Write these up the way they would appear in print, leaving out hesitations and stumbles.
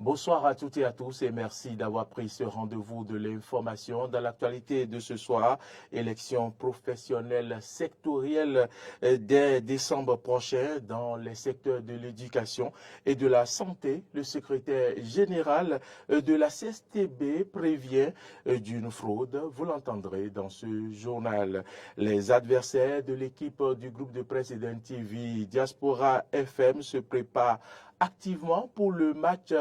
Bonsoir à toutes et à tous et merci d'avoir pris ce rendez-vous de l'information. Dans l'actualité de ce soir, élection professionnelle sectorielle dès décembre prochain dans les secteurs de l'éducation et de la santé. Le secrétaire général de la CSTB prévient d'une fraude. Vous l'entendrez dans ce journal. Les adversaires de l'équipe du groupe de presse TV Diaspora FM se préparent activement pour le match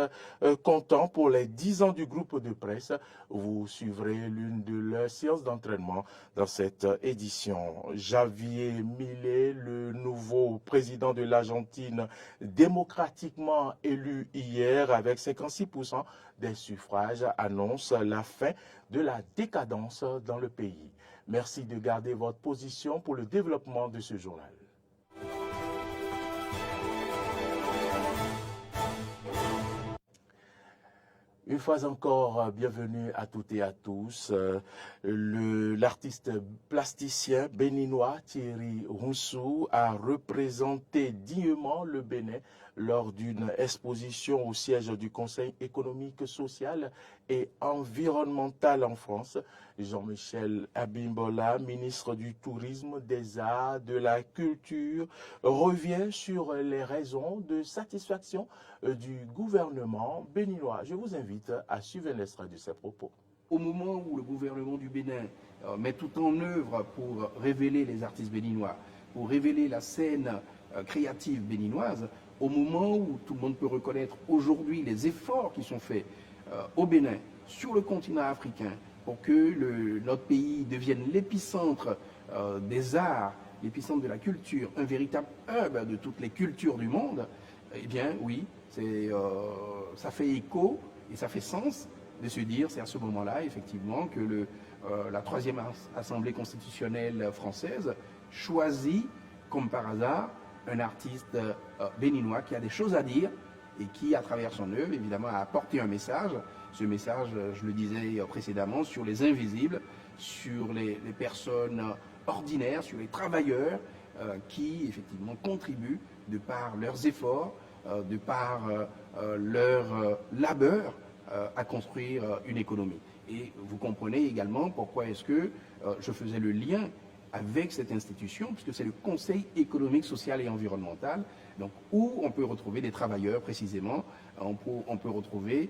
comptant pour les 10 ans du groupe de presse. Vous suivrez l'une de leurs séances d'entraînement dans cette édition. Javier Milei, le nouveau président de l'Argentine, démocratiquement élu hier avec 56% des suffrages, annonce la fin de la décadence dans le pays. Merci de garder votre position pour le développement de ce journal. Une fois encore, bienvenue à toutes et à tous. L'artiste plasticien béninois Thierry Roussou a représenté dignement le Bénin lors d'une exposition au siège du Conseil économique, social et environnemental en France. Jean-Michel Abimbola, ministre du Tourisme, des Arts, de la Culture, revient sur les raisons de satisfaction du gouvernement béninois. Je vous invite à suivre un extrait de ses propos. Au moment où le gouvernement du Bénin met tout en œuvre pour révéler les artistes béninois, pour révéler la scène créative béninoise, au moment où tout le monde peut reconnaître aujourd'hui les efforts qui sont faits au Bénin, sur le continent africain, pour que notre pays devienne l'épicentre des arts, l'épicentre de la culture, un véritable hub de toutes les cultures du monde, eh bien oui, ça fait écho et ça fait sens de se dire, c'est à ce moment-là, effectivement, que la troisième Assemblée constitutionnelle française choisit, comme par hasard, un artiste béninois qui a des choses à dire et qui, à travers son œuvre, évidemment, a apporté un message. Ce message, je le disais précédemment, sur les invisibles, sur les personnes ordinaires, sur les travailleurs qui, effectivement, contribuent de par leurs efforts, de par leur labeur, à construire une économie. Et vous comprenez également pourquoi est-ce que je faisais le lien avec cette institution, puisque c'est le Conseil économique, social et environnemental, donc, où on peut retrouver des travailleurs précisément, on peut retrouver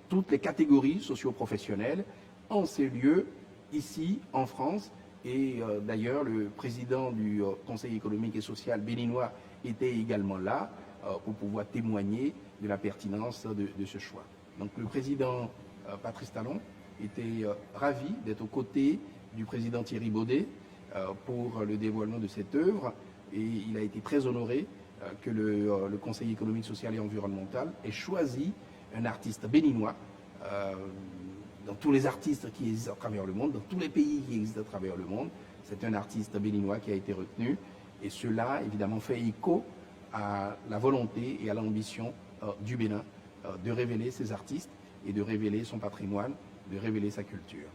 toutes les catégories socio-professionnelles en ces lieux, ici en France. Et d'ailleurs, le président du Conseil économique et social béninois était également là pour pouvoir témoigner de la pertinence de ce choix. Donc le président Patrice Talon était ravi d'être aux côtés du président Thierry Baudet pour le dévoilement de cette œuvre, et il a été très honoré que le Conseil économique, social et environnemental ait choisi un artiste béninois. Dans tous les artistes qui existent à travers le monde, dans tous les pays qui existent à travers le monde, c'est un artiste béninois qui a été retenu, et cela évidemment fait écho à la volonté et à l'ambition du Bénin de révéler ses artistes et de révéler son patrimoine, de révéler sa culture.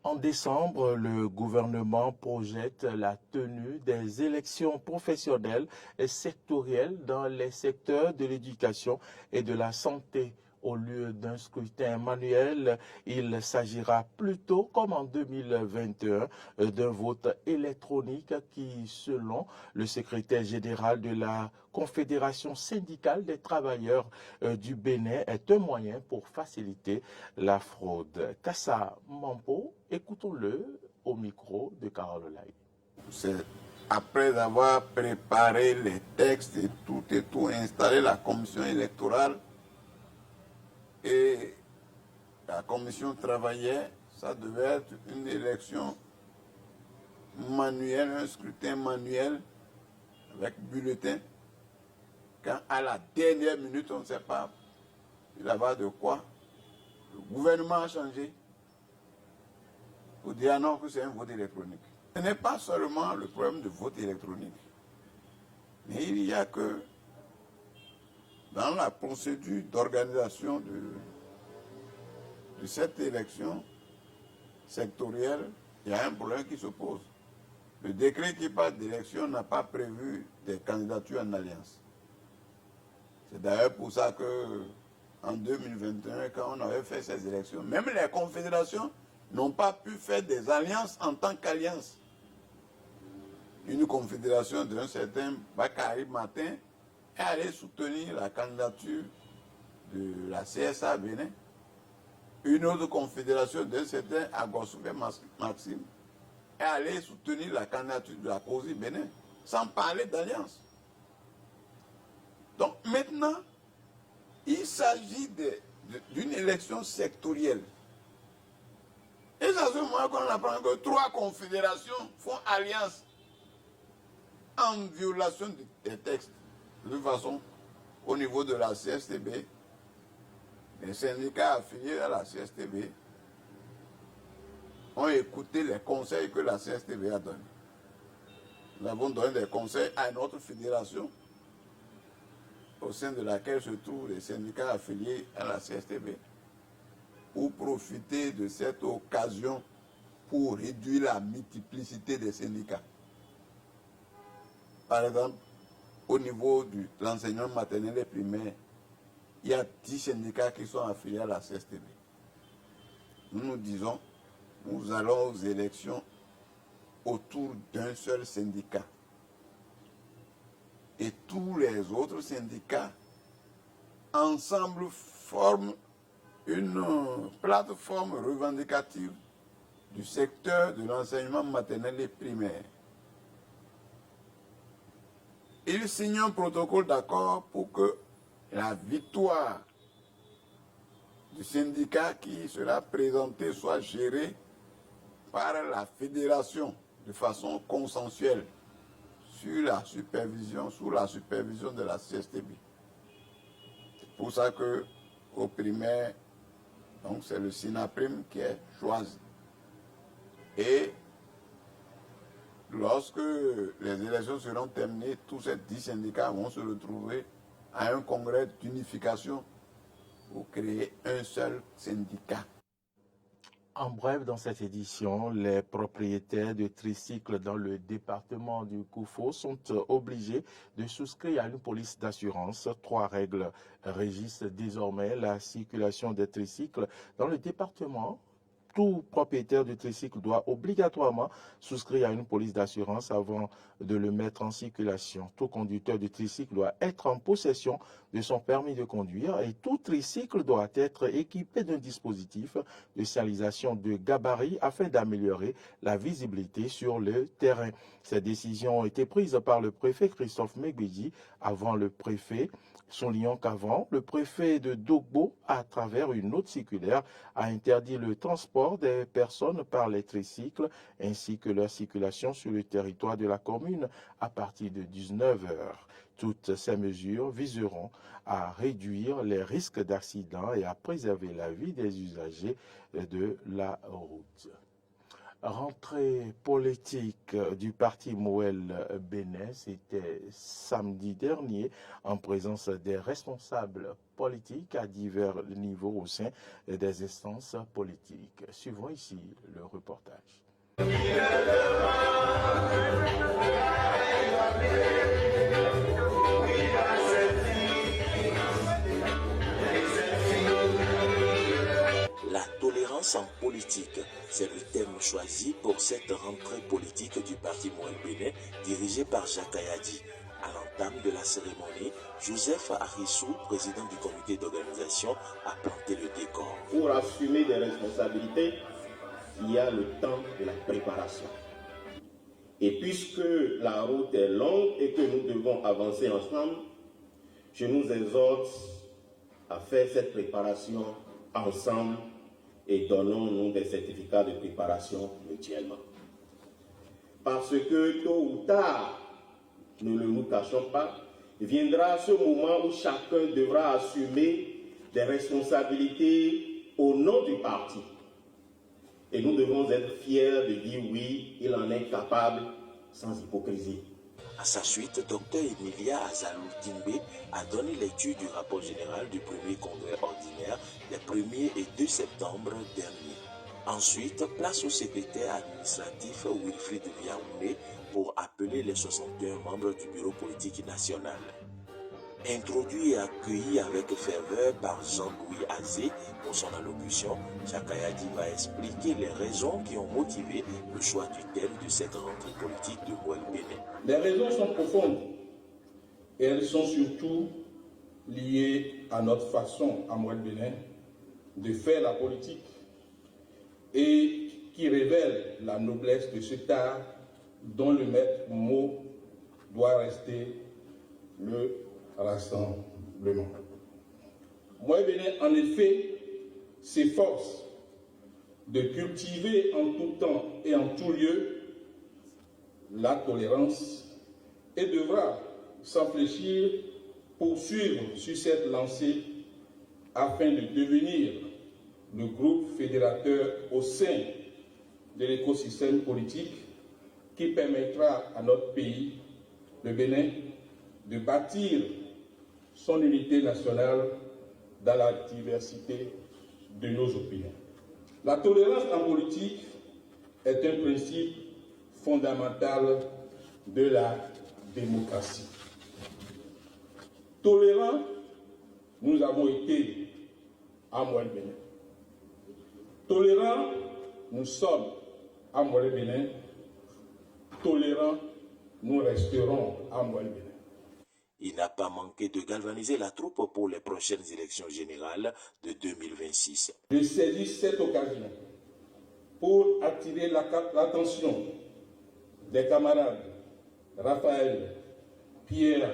En décembre, le gouvernement projette la tenue des élections professionnelles et sectorielles dans les secteurs de l'éducation et de la santé. Au lieu d'un scrutin manuel, il s'agira plutôt, comme en 2021, d'un vote électronique qui, selon le secrétaire général de la Confédération syndicale des travailleurs du Bénin, est un moyen pour faciliter la fraude. Kassa Mampo, écoutons-le au micro de Carole Olaï. C'est après avoir préparé les textes et tout, installé la commission électorale, et la commission travaillait, ça devait être une élection manuelle, un scrutin manuel avec bulletin. Quand à la dernière minute, on ne sait pas là-bas de quoi, le gouvernement a changé pour dire non, que c'est un vote électronique. Ce n'est pas seulement le problème de vote électronique, mais il y a que dans la procédure d'organisation de cette élection sectorielle, il y a un problème qui se pose. Le décret qui parle d'élection n'a pas prévu des candidatures en alliance. C'est d'ailleurs pour ça que en 2021, quand on avait fait ces élections, même les confédérations n'ont pas pu faire des alliances en tant qu'alliance. Une confédération d'un certain Bakary Martin est allée soutenir la candidature de la CSA Bénin. Une autre confédération d'un certain Agosouvé Maxime est allée soutenir la candidature de la COSI Bénin, sans parler d'alliance. Donc maintenant, il s'agit d'une élection sectorielle. Et c'est à ce moment qu'on apprend que 3 confédérations font alliance en violation des textes. De toute façon, au niveau de la CSTB, les syndicats affiliés à la CSTB ont écouté les conseils que la CSTB a donnés. Nous avons donné des conseils à une autre fédération au sein de laquelle se trouvent les syndicats affiliés à la CSTB pour profiter de cette occasion pour réduire la multiplicité des syndicats. Par exemple, au niveau de l'enseignement maternel et primaire, il y a 10 syndicats qui sont affiliés à la CSTB. Nous nous disons, nous allons aux élections autour d'un seul syndicat. Et tous les autres syndicats, ensemble, forment une plateforme revendicative du secteur de l'enseignement maternel et primaire. Ils signent un protocole d'accord pour que la victoire du syndicat qui sera présenté soit gérée par la fédération de façon consensuelle sous la supervision de la CSTB. C'est pour ça que au primaire, donc c'est le SINAPRIM qui est choisi. Et lorsque les élections seront terminées, tous ces 10 syndicats vont se retrouver à un congrès d'unification pour créer un seul syndicat. En bref, dans cette édition, les propriétaires de tricycles dans le département du Koufo sont obligés de souscrire à une police d'assurance. 3 règles régissent désormais la circulation des tricycles dans le département. Tout propriétaire de tricycle doit obligatoirement souscrire à une police d'assurance avant de le mettre en circulation. Tout conducteur de tricycle doit être en possession de son permis de conduire et tout tricycle doit être équipé d'un dispositif de signalisation de gabarit afin d'améliorer la visibilité sur le terrain. Ces décisions ont été prises par le préfet Christophe Megbedji avant le préfet. Soulignons qu'avant, le préfet de Dogbo, à travers une autre circulaire, a interdit le transport des personnes par les tricycles ainsi que leur circulation sur le territoire de la commune à partir de 19 h. Toutes ces mesures viseront à réduire les risques d'accidents et à préserver la vie des usagers de la route. Rentrée politique du parti Moël Bénin, c'était samedi dernier en présence des responsables politiques à divers niveaux au sein des instances politiques. Suivons ici le reportage. La tolérance en politique, c'est le thème choisi pour cette rentrée politique du parti Moël Bénin dirigé par Jacques Ayadi. À l'entame de la cérémonie, Joseph Arissou, président du comité d'organisation, a planté le décor. Pour assumer des responsabilités, il y a le temps de la préparation. Et puisque la route est longue et que nous devons avancer ensemble, je nous exhorte à faire cette préparation ensemble et donnons-nous des certificats de préparation mutuellement. Parce que tôt ou tard, ne le nous cachons pas, viendra ce moment où chacun devra assumer des responsabilités au nom du parti. Et nous devons être fiers de dire oui, il en est capable sans hypocrisie. À sa suite, Dr Emilia Azalou Dimbe a donné lecture du rapport général du premier congrès ordinaire des 1er et 2 septembre dernier. Ensuite, place au secrétaire administratif Wilfried Viaoulé pour appeler les 61 membres du bureau politique national. Introduit et accueilli avec ferveur par Jean-Louis Azé pour son allocution, Chakayadi va expliquer les raisons qui ont motivé le choix du thème de cette rentrée politique de Mouel Bénin. Les raisons sont profondes et elles sont surtout liées à notre façon à Mouel Bénin de faire la politique et qui révèle la noblesse de cet art dont le maître mot doit rester le rassemblement. Mouel Bénin, en effet, s'efforce de cultiver en tout temps et en tout lieu la tolérance et devra sans fléchir poursuivre sur cette lancée afin de devenir le groupe fédérateur au sein de l'écosystème politique qui permettra à notre pays, le Bénin, de bâtir son unité nationale dans la diversité de nos opinions. La tolérance en politique est un principe fondamental de la démocratie. Tolérants, nous avons été à Mouel Bénin. Tolérants, nous sommes à Mouel Bénin. Tolérants, nous resterons à Mouel Bénin. Il n'a pas manqué de galvaniser la troupe pour les prochaines élections générales de 2026. Je saisis cette occasion pour attirer l'attention des camarades Raphaël, Pierre,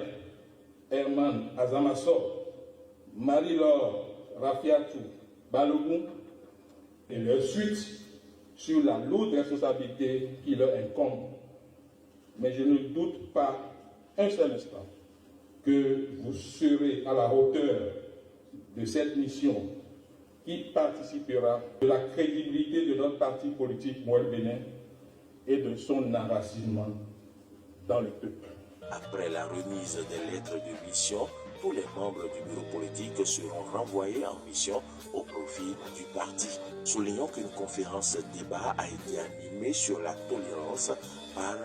Herman Azamassor, Marie-Laure Rafiatou Balogun et leur suite sur la lourde responsabilité qui leur incombe. Mais je ne doute pas un seul instant que vous serez à la hauteur de cette mission qui participera de la crédibilité de notre parti politique Mouel Bénin et de son enracinement dans le peuple. Après la remise des lettres de mission, tous les membres du bureau politique seront renvoyés en mission au profit du parti. Soulignons qu'une conférence débat a été animée sur la tolérance par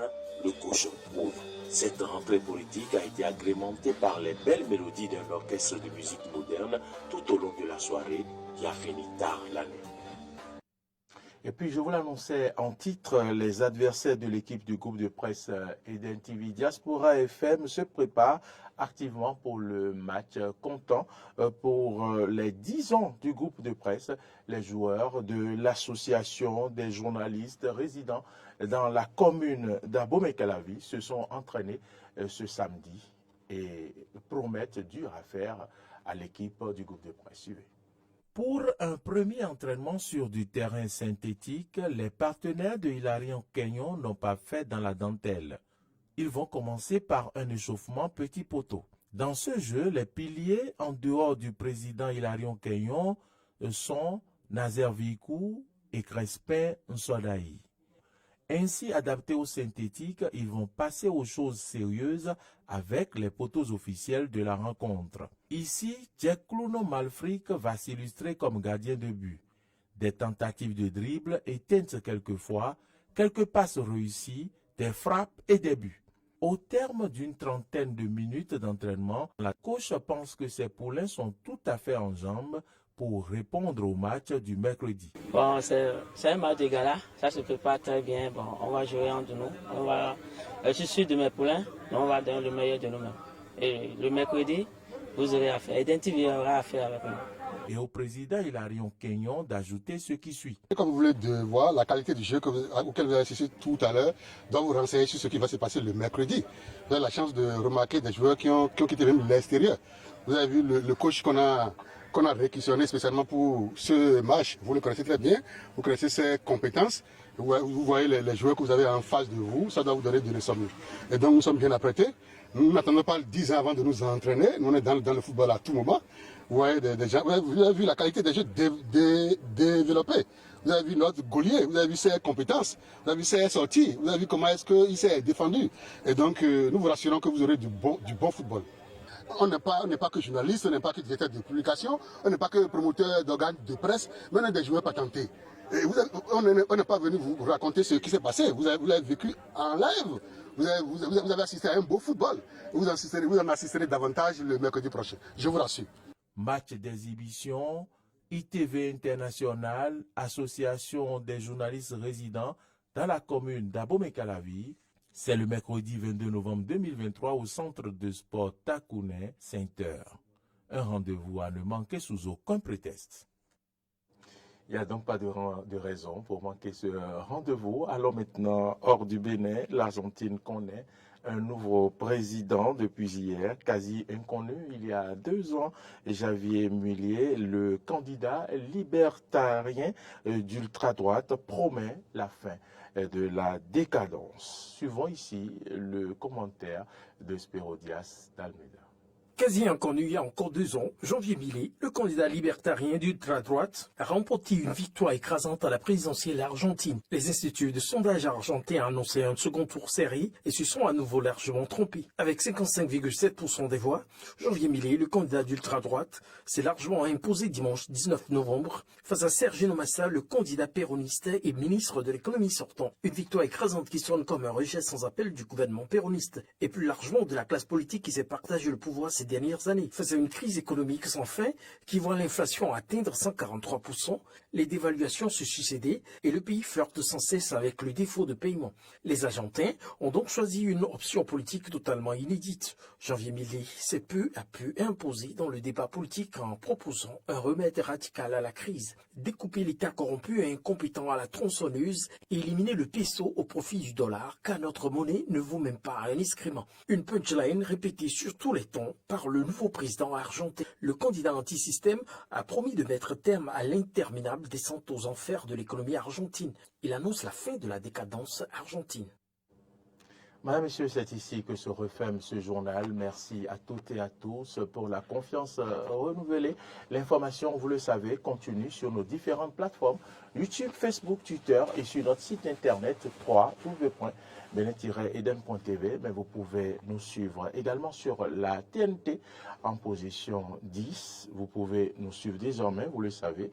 le cochon rouge. Cette rentrée politique a été agrémentée par les belles mélodies d'un orchestre de musique moderne tout au long de la soirée qui a fini tard l'année. Et puis, je vous l'annonçais en titre, les adversaires de l'équipe du groupe de presse Eden TV Diaspora FM se préparent activement pour le match comptant pour les 10 ans du groupe de presse. Les joueurs de l'association des journalistes résidant dans la commune d'Abomey-Calavi se sont entraînés ce samedi et promettent dur à faire à l'équipe du groupe de presse. Suivez. Pour un premier entraînement sur du terrain synthétique, les partenaires de Hilarion Kenyon n'ont pas fait dans la dentelle. Ils vont commencer par un échauffement petit poteau. Dans ce jeu, les piliers en dehors du président Hilarion Kenyon sont Nazer Vikou et Crespin Nsodaï. Ainsi adaptés au synthétique, ils vont passer aux choses sérieuses avec les poteaux officiels de la rencontre. Ici, Djeklouno Malfrik va s'illustrer comme gardien de but. Des tentatives de dribble éteintes quelquefois, quelques passes réussies, des frappes et des buts. Au terme d'une trentaine de minutes d'entraînement, la coach pense que ses poulains sont tout à fait en jambes pour répondre au match du mercredi. Bon, c'est un match de gala, ça se prépare très bien. Bon, on va jouer entre nous. Je suis sûr de mes poulains, mais on va donner le meilleur de nous-mêmes. Et le mercredi, vous aurez affaire. Identifier aura affaire avec nous. Et au président Hilarion Kenyon d'ajouter ce qui suit. Comme vous voulez voir, la qualité du jeu auquel vous avez assisté tout à l'heure doit vous renseigner sur ce qui va se passer le mercredi. Vous avez la chance de remarquer des joueurs qui ont quitté même l'extérieur. Vous avez vu le coach qu'on a réquisitionné spécialement pour ce match. Vous le connaissez très bien, vous connaissez ses compétences. Vous voyez les joueurs que vous avez en face de vous, ça doit vous donner de l'insomnie. Et donc nous sommes bien apprêtés. Nous n'attendons pas 10 ans avant de nous entraîner. Nous on est dans le football à tout moment. Vous voyez vous avez vu la qualité des jeux développés. Vous avez vu notre Gaulier, vous avez vu ses compétences, vous avez vu ses sorties, vous avez vu comment est-ce qu'il s'est défendu. Et donc nous vous rassurons que vous aurez du bon football. On n'est pas que journaliste, on n'est pas que directeur de publication, on n'est pas que promoteur d'organes de presse, mais on est des joueurs patentés. Et on n'est pas venu vous raconter ce qui s'est passé. Vous l'avez vécu en live. vous avez assisté à un beau football. Vous en assisterez davantage le mercredi prochain. Je vous rassure. Match d'exhibition, ITV International, Association des journalistes résidents dans la commune d'Abomey-Calavi. C'est le mercredi 22 novembre 2023 au centre de sport Takouné, 5h. Un rendez-vous à ne manquer sous aucun prétexte. Il n'y a donc pas de raison pour manquer ce rendez-vous. Allons maintenant hors du Bénin. L'Argentine connaît un nouveau président depuis hier, quasi inconnu. Il y a 2 ans, Javier Milei, le candidat libertarien d'ultra-droite, promet la fin de la décadence. Suivons ici le commentaire de Spero Dias d'Almeida. Quasi inconnu il y a encore 2 ans, Javier Milei, le candidat libertarien d'ultra-droite, a remporté une victoire écrasante à la présidentielle argentine. Les instituts de sondage argentins ont annoncé un second tour serré et se sont à nouveau largement trompés. Avec 55,7% des voix, Javier Milei, le candidat d'ultra-droite, s'est largement imposé dimanche 19 novembre face à Sergio Massa, le candidat péroniste et ministre de l'économie sortant. Une victoire écrasante qui sonne comme un rejet sans appel du gouvernement péroniste et plus largement de la classe politique qui s'est partagé le pouvoir ces dernières années, face à une crise économique sans fin qui voit l'inflation atteindre 143%, les dévaluations se succéder et le pays flirte sans cesse avec le défaut de paiement. Les Argentins ont donc choisi une option politique totalement inédite. Javier Milei s'est peu à peu imposé dans le débat politique en proposant un remède radical à la crise, découper l'État corrompu et incompétent à la tronçonneuse et éliminer le peso au profit du dollar, car notre monnaie ne vaut même pas un excrément. Une punchline répétée sur tous les tons par le nouveau président argentin. Le candidat anti-système a promis de mettre terme à l'interminable descente aux enfers de l'économie argentine. Il annonce la fin de la décadence argentine. Madame, Messieurs, c'est ici que se referme ce journal. Merci à toutes et à tous pour la confiance renouvelée. L'information, vous le savez, continue sur nos différentes plateformes YouTube, Facebook, Twitter et sur notre site internet www.benin-eden.tv. Mais vous pouvez nous suivre également sur la TNT en position 10. Vous pouvez nous suivre désormais, vous le savez,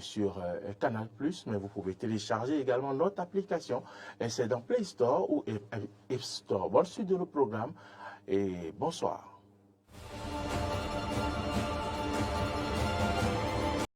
sur Canal+, mais vous pouvez télécharger également notre application. Et c'est dans Play Store ou App Store. Bonne suite de nos programmes et bonsoir.